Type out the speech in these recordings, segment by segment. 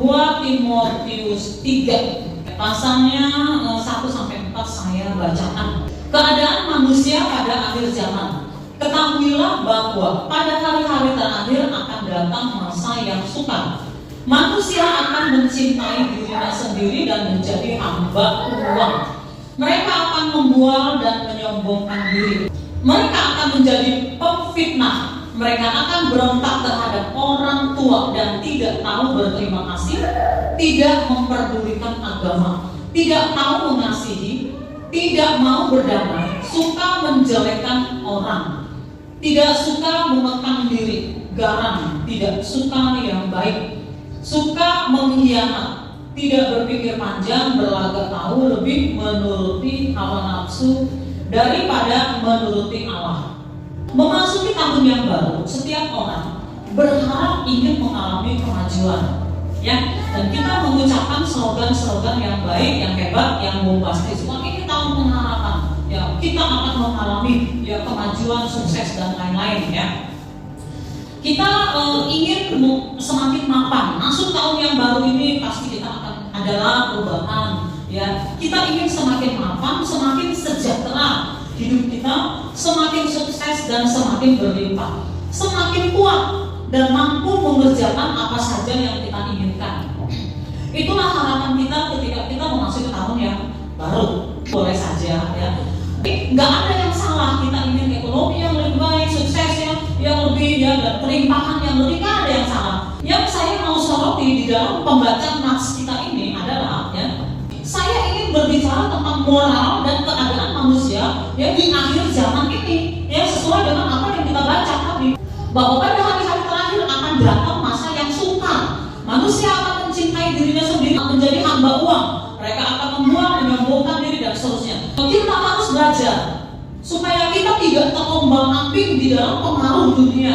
2 Timotius 3 pasalnya 1-4 saya bacakan. Keadaan manusia pada akhir zaman. Ketahuilah bahwa pada hari-hari terakhir akan datang masa yang sukar. Manusia akan mencintai dirinya sendiri dan menjadi hamba uang. Mereka akan membual dan menyombongkan diri. Mereka akan menjadi pemfitnah. Mereka akan berontak terhadap orang tua dan tidak tahu berterima kasih, tidak memperdulikan agama, tidak tahu mengasihi, tidak mau berdamai, suka menjelekkan orang, tidak suka mengekang diri, garang, tidak suka yang baik, suka mengkhianat, tidak berpikir panjang, berlagak tahu, lebih menuruti hawa nafsu daripada menuruti Allah. Memasuki tahun yang baru, setiap orang berharap ingin mengalami kemajuan, ya. Dan kita mengucapkan slogan-slogan yang baik, yang hebat, yang bombastis. Wah, ini tahun pengharapan, ya. Kita akan mengalami ya kemajuan, sukses dan lain-lain, ya. Kita ingin semakin mapan. Masuk tahun yang baru ini pasti kita akan adalah perubahan, ya. Kita ingin semakin mapan, semakin sejahtera hidup kita, semakin sukses dan semakin berlimpah, semakin kuat dan mampu mengerjakan apa saja yang kita inginkan. Itulah harapan kita ketika kita memasuki tahun yang baru. Boleh saja, ya. Nggak ada yang salah kita ingin ekonomi yang lebih baik, suksesnya yang lebih, ya, dan kelimpahan yang lebih. Nggak ada yang salah. Yang saya mau soroti di dalam pembacaan nats kita ini adalah, ya, saya ingin berbicara tentang moral dan keadaan manusia yang di akhir zaman ini, ya, sesuai dengan apa yang kita baca tadi, bahwa pada hari-hari terakhir akan datang masa yang sukar. Manusia akan mencintai dirinya sendiri, menjadi hamba uang. Mereka akan membuang, menyombongkan diri dan seterusnya. Kita harus belajar supaya kita tidak terombang-ambing di dalam pengaruh dunia,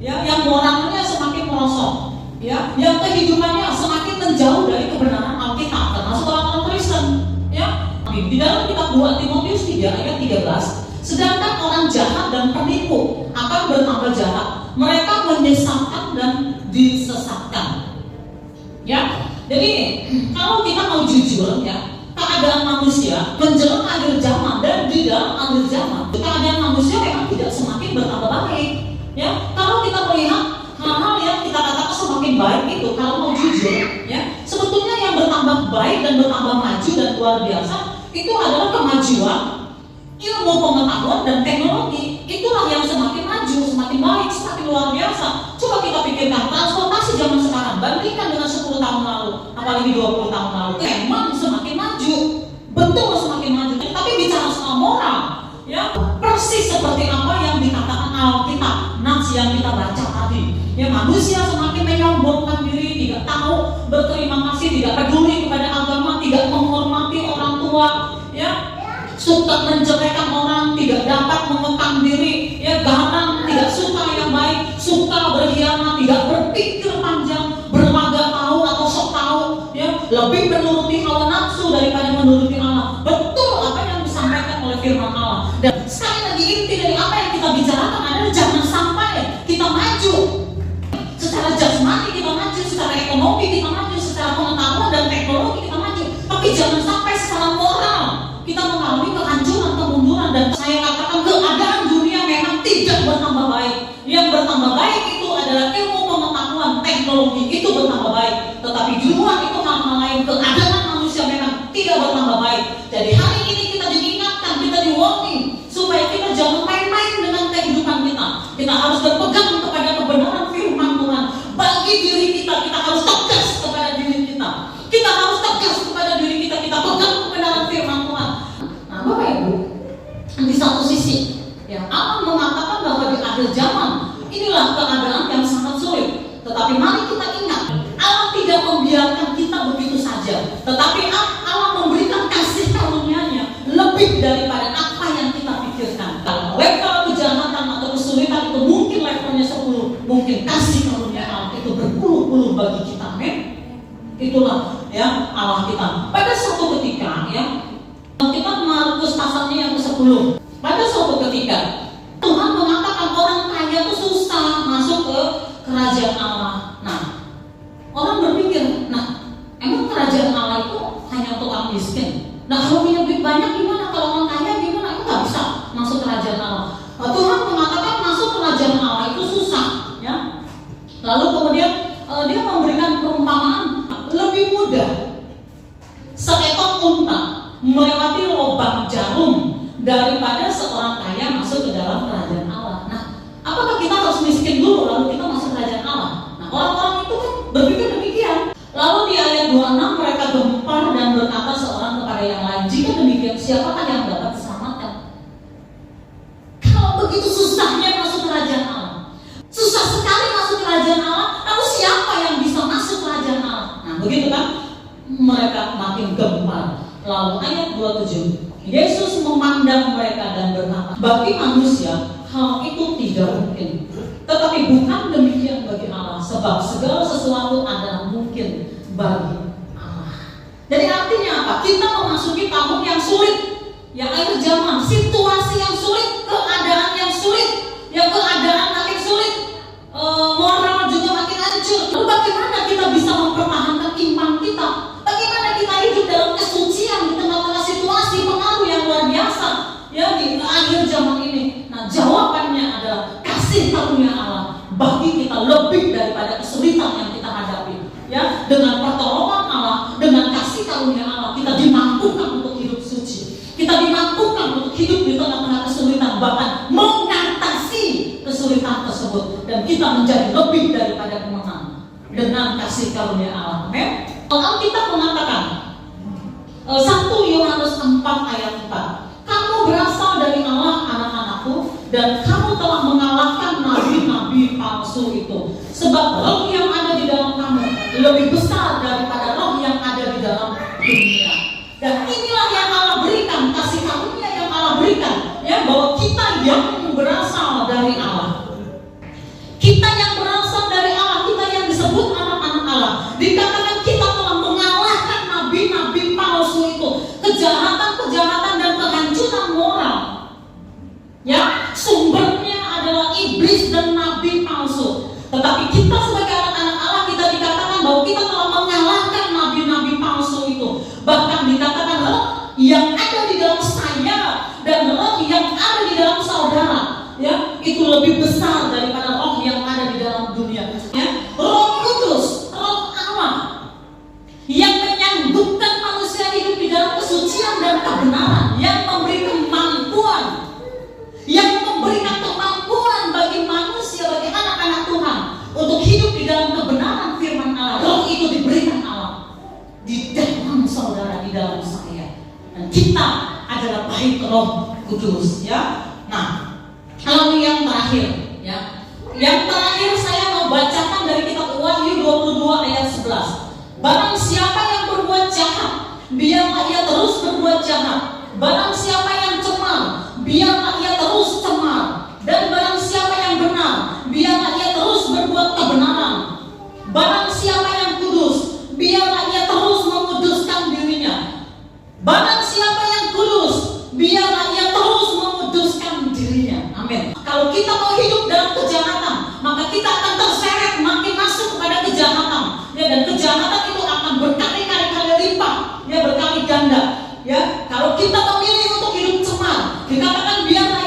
ya, yang moralnya semakin merosot, ya, yang kehidupannya semakin menjauh dari kebenaran Alkitab, termasuk orang-orang Kristen, ya. Di dalam kitab 2 Timotius 3 ayat 13, sedangkan orang jahat dan penipu akan bertambah jahat, mereka menyesatkan dan disesatkan, ya. Jadi kalau kita mau jujur, ya, keadaan manusia menjelang akhir zaman dan di dalam akhir zaman, keadaan manusia memang tidak semakin bertambah baik, ya. Kalau kita melihat hal-hal yang kita katakan semakin baik itu, kalau mau jujur, ya, sebetulnya yang bertambah baik dan bertambah maju dan luar biasa itu adalah kemajuan ilmu pengetahuan dan teknologi. Itulah yang semakin maju, semakin baik, semakin luar biasa. Coba kita pikirkan transportasi zaman sekarang bandingkan dengan 10 tahun lalu, apalagi 20 tahun lalu, memang semakin maju, betul semakin maju. Tapi bicara soal moral, ya, persis seperti apa yang dikatakan Alkitab, nats yang kita baca tadi, ya, manusia semakin menyombongkan diri, tidak tahu berterima kasih, tidak peduli kepada agama, tidak menghormati orang tua, ya, suka menjelekkan orang, tidak dapat mengekang diri, ya, garang, tidak suka yang baik, suka berkhianat, tidak berpikir panjang, berlagak tahu atau sok tahu, ya, lebih menuruti hawa nafsu daripada menuruti Allah. Betul apa yang disampaikan oleh firman Allah. Dan sekali lagi inti dari apa yang kita bicarakan adalah jangan sampai kita maju secara jasmani, kita maju secara ekonomi, kita maju secara pengetahuan dan teknologi, kita maju, tapi jangan sampai secara moral kita mengalami kehancuran, kemunduran. Dan saya katakan keadaan dunia memang tidak bertambah baik. Yang bertambah baik itu adalah ilmu pengetahuan, teknologi itu bertambah baik. Tetapi di luar itu hal-hal lain, keadaan manusia memang tidak bertambah baik. Jadi hari ini kita diingatkan, kita di-warning supaya kita jangan main-main dengan kehidupan kita. Kita harus berpegang kepada kebenaran firman Tuhan. Bagi diri kita, kita harus tegas kepada diri kita. Kita harus tegas kepada diri kita, kita pegang kebenaran firman Tuhan. Nah, Bapak Ibu, di satu sisi, ya, Allah mengatakan bahwa di akhir zaman inilah keadaan yang sangat sulit. Tetapi mari kita ingat, Allah tidak membiarkan kita begitu saja. Tetapi Allah memberikan kasih karunia-Nya lebih daripada apa yang kita pikirkan. Kalau level kejahatan atau kesulitan itu mungkin levelnya 10, mungkin kasih karunia Allah itu berpuluh-puluh bagi kita. Amin. Itulah, ya, Allah kita. Pada suatu ketika, ya, kita Markus pasalnya yang ke-10. Pada suatu ketika Tuhan mengatakan orang kaya itu susah masuk ke kerajaan Allah. Nah, orang berpikir, nah daripada seorang kaya masuk ke dalam kerajaan Allah. Nah, apakah kita harus miskin dulu lalu kita masuk kerajaan Allah? Nah, orang-orang itu kan berpikir demikian. Lalu di ayat 26 mereka gempar dan berkata seorang kepada yang lain, jika demikian siapakah yang dapat diselamatkan? Kalau begitu susahnya masuk kerajaan Allah, susah sekali masuk kerajaan Allah, lalu siapa yang bisa masuk kerajaan Allah? Nah, begitu kan? Mereka makin gempar. Lalu ayat 27, Yesus memandang mereka dan berkata, bagi manusia hal itu tidak mungkin, tetapi bukan demikian bagi Allah, sebab segala sesuatu adalah mungkin bagi Allah. Jadi artinya apa? Kita memasuki tahun yang sulit, yang akhir zaman, situasi yang sulit, keadaan yang sulit, yang keadaan makin sulit, moral juga makin hancur. Lalu bagaimana kita bisa mempertahankan iman kita? Bagaimana kita hidup dalam kesucian di tengah-tengah situasi pengaruh yang luar biasa ya di akhir zaman ini? Nah, jawabannya adalah kasih karunia Allah bagi kita lebih daripada kesulitan yang kita hadapi. Ya, dengan pertolongan Allah, dengan kasih karunia Allah, kita dimampukan untuk hidup suci. Kita dimampukan untuk hidup di tengah-tengah kesulitan, bahkan mengatasi kesulitan tersebut, dan kita menjadi lebih daripada pemenang dengan kasih karunia Allah. Amin. Alkitab mengatakan 1 Yohanes 4 ayat 4, kamu berasal dari Allah anak-anakku, dan kamu telah mengalahkan nabi-nabi palsu itu, sebab roh yang ada di dalam kamu lebih besar daripada roh yang ada di dalam dunia. Dan inilah yang Allah berikan, kasih karunia yang Allah berikan, ya, bahwa kita yang berasal dari Allah, kita yang berasal dari Allah, kita yang disebut anak-anak Allah, dikatakan kita telah mengalahkan nabi-nabi palsu itu, kejahatan-kejahatan dan kehancuran moral. Ya, sumbernya adalah iblis dan nabi palsu. Tetapi kita sebagai anak-anak Allah, kita dikatakan bahwa kita telah mengalahkan nabi-nabi palsu itu. Bahkan dikatakan roh yang ada di dalam saya dan roh yang ada di dalam saudara, ya, itu lebih besar daripada roh yang ada di dalam dunia. Ya, Roh Kudus, roh Allah yang menyanggup hidup di dalam kesucian dan kebenaran, yang memberi kemampuan, yang memberikan kemampuan bagi manusia, bagi anak-anak Tuhan untuk hidup di dalam kebenaran firman Allah. Roh itu diberikan Allah di dalam saudara, di dalam saya, dan kita adalah baik Roh Kudus. Ya, nah, lalu yang terakhir, ya, yang terakhir saya mau bacakan dari kitab Wahyu 22 ayat 11. Barang siapa yang berbuat jahat, biarlah ia terus berbuat jahat. Barang siapa yang cemar, biarlah ia terus cemar. Dan barang siapa yang benar, biarlah ia terus berbuat kebenaran. Barang siapa yang kudus, biarlah ia terus menguduskan dirinya. Barang siapa yang kudus, biarlah ia terus menguduskan dirinya. Amin. Kalau kita mau hidup dalam kejahatan, maka kita akan terseret makin masuk kepada kejahatan. Ya, dan kejahatan itu akan berkali-kali lipat, ya, berkali ganda. Ya, kalau kita memilih untuk hidup cemar, dikatakan biarlah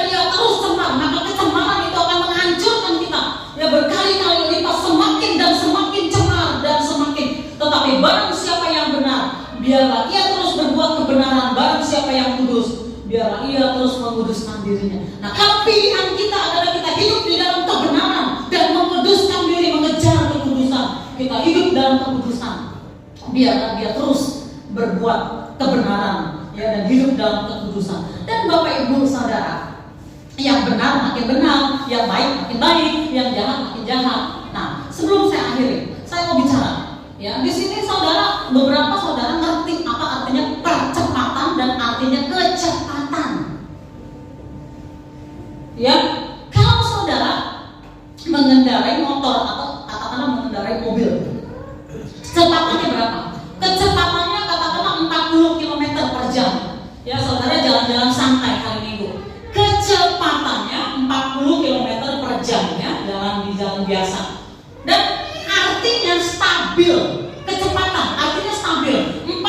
ia terus cemar, maka kecemaran itu akan menghancurkan kita. Ya, berkali-kali lipat, semakin dan semakin cemar dan semakin. Tetapi barang siapa yang benar, biarlah ia terus berbuat kebenaran. Barang siapa yang kudus, biarlah ia terus menguduskan dirinya. Nah, kalau pilihan kita adalah kita hidup di dalam kebenaran dan menguduskan diri, mengejar kekudusan, kita hidup dalam kekudusan, biarlah dia terus berbuat kebenaran, ya, dan hidup dalam kekudusan. Dan Bapak Ibu Saudara, yang benar makin benar, yang baik makin baik, yang jahat makin jahat. Nah, sebelum saya akhiri, saya mau bicara. Ya, di sini saudara, beberapa saudara ngerti apa artinya percepatan dan artinya kecepatan. Ya, kalau saudara mengendarai motor atau katakanlah mengendarai mobil, kecepatannya berapa? Kecepatannya katakanlah 40 km per jam. Ya, saudara jalan-jalan santai hari Minggu, kecepatannya 40 km per jam, ya, jalan di jalan biasa. Dan artinya stabil, kecepatan artinya stabil. 40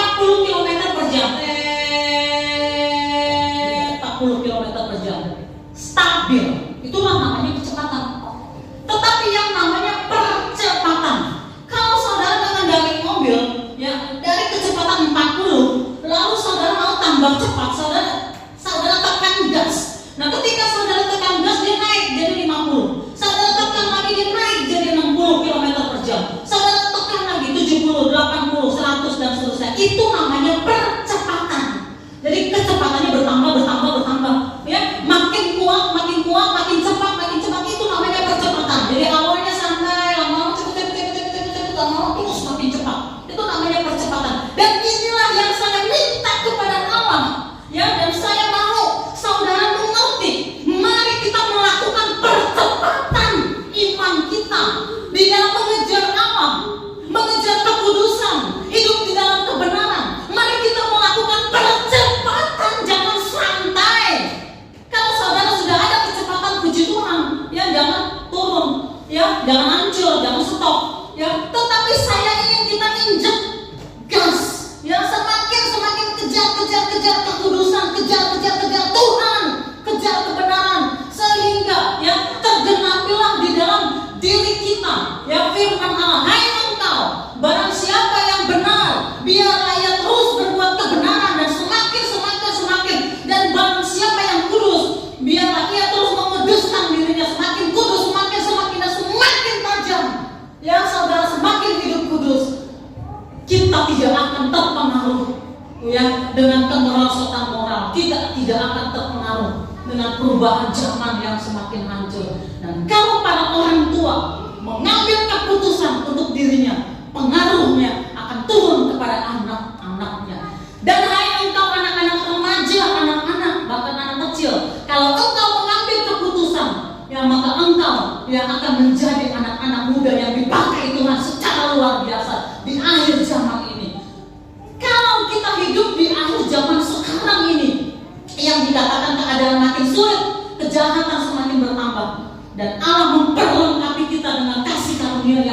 ya, dengan kemerosotan moral kita tidak akan terpengaruh dengan perubahan zaman yang semakin hancur. Dan kalau para orang tua mengambil keputusan untuk dirinya, pengaruhnya akan turun kepada anak-anaknya. Dan hai engkau anak-anak remaja, anak-anak, bahkan anak kecil, kalau engkau mengambil keputusan, ya maka engkau yang akan menjadi anak-anak muda yang dipakai Tuhan secara luar biasa di akhir zaman ini. Kalau kita hidup di akhir zaman sekarang ini, yang dikatakan keadaan makin sulit, kejahatan semakin bertambah, dan Allah memperlengkapi kita dengan kasih karunia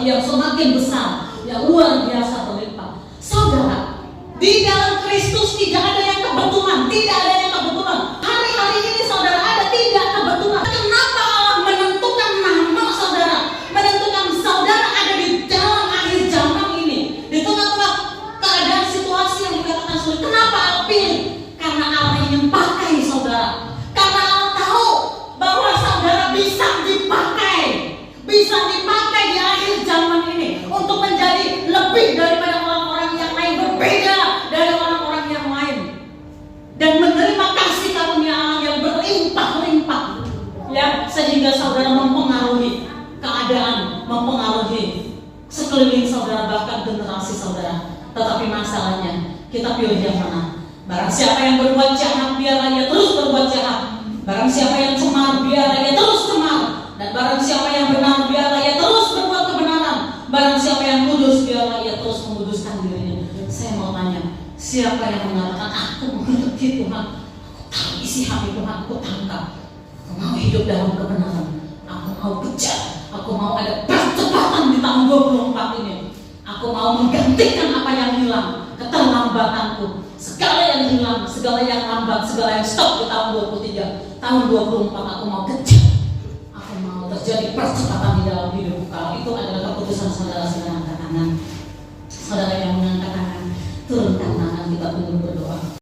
yang semakin besar, yang luar biasa berlimpah. Saudara, di dalam Kristus tidak ada yang kebetulan, tidak ada yang kebetulan. Hari-hari ini saudara ada tidak kebetulan. Kenapa Allah menentukan nama saudara, menentukan saudara ada di dalam akhir zaman ini, di tengah-tengah keadaan situasi yang dikatakan sulit? Kenapa Allah pilih? Karena Allah ingin pakai saudara. Karena Allah tahu bahwa saudara bisa dipakai di akhir zaman ini untuk menjadi lebih daripada orang-orang yang lain, berbeda dari orang-orang yang lain, dan menerima kasih karunia Allah yang berlimpah-limpah, ya, sehingga saudara mempengaruhi keadaan, mempengaruhi sekeliling saudara, bahkan generasi saudara. Tetapi masalahnya kita pilih yang mana? Barang siapa yang berbuat jahat, biarlah ia terus berbuat jahat. Barang siapa yang cemar, biarlah ia terus cemar. Dan barang siapa yang benar, biarlah ia terus berbuat kebenaran. Barang siapa yang kudus, biarlah ia terus menguduskan dirinya. Saya mau tanya, siapa yang mengatakan aku mengerti Tuhan, aku tahu isi hati Tuhan, aku tangkap, aku mau hidup dalam kebenaran, aku mau kejar, aku mau ada percepatan di tahun 24 ini, aku mau menggantikan apa yang hilang, keterlambatanku, segala yang hilang, segala yang lambat, segala yang stop di tahun 23, tahun 24 aku mau kejar. Terjadi percepatan di dalam hidup. Kalau itu adalah keputusan saudara, angkat tangan. Saudara yang mengangkat tangan, turunkan tangan, kita tunduk berdoa.